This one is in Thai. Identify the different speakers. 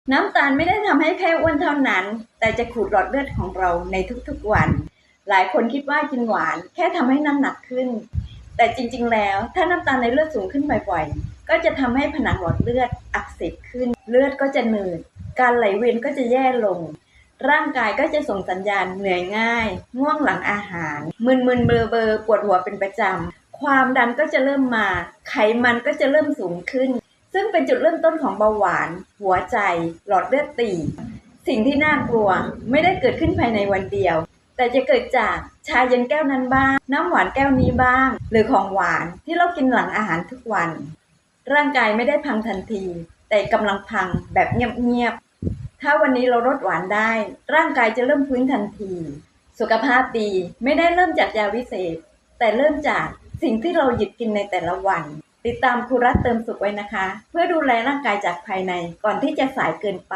Speaker 1: น้ำตาลไม่ได้ทำให้แค่อ้วนเท่านั้น แต่จะขูดหลอดเลือดของเราในทุกๆวัน หลายคนคิดว่ากินหวานแค่ทำให้น้ำหนักขึ้น แต่จริงๆแล้วถ้าน้ำตาลในเลือดสูงขึ้นบ่อยๆก็จะทำให้ผนังหลอดเลือดอักเสบขึ้น เลือดก็จะหนืด การไหลเวียนก็จะแย่ลง ร่างกายก็จะส่งสัญญาณเหนื่อยง่าย ง่วงหลังอาหาร มึนๆเบลอๆปวดหัวเป็นประจำ ความดันก็จะเริ่มมา ไขมันก็จะเริ่มสูงขึ้น ซึ่งเป็นจุดเริ่มต้นของเบาหวาน หัวใจ หลอดเลือดตีบ สิ่งที่น่ากลัวไม่ได้เกิดขึ้นภายในวันเดียว แต่จะเกิดจากชาเย็นแก้วนั้นบ้าง น้ำหวานแก้วนี้บ้าง หรือของหวานที่เรากินหลังอาหารทุกวัน ร่างกายไม่ได้พังทันที แต่กำลังพังแบบเงียบๆ ถ้าวันนี้เราลดหวานได้ ร่างกายจะเริ่มฟื้นทันที สุขภาพดีไม่ได้เริ่มจากยาวิเศษ แต่เริ่มจากสิ่งที่เราหยิบกินในแต่ละวัน ติดตามครูรัตน์เติมสุขไว้นะคะ เพื่อดูแลร่างกายจากภายในก่อนที่จะสายเกินไป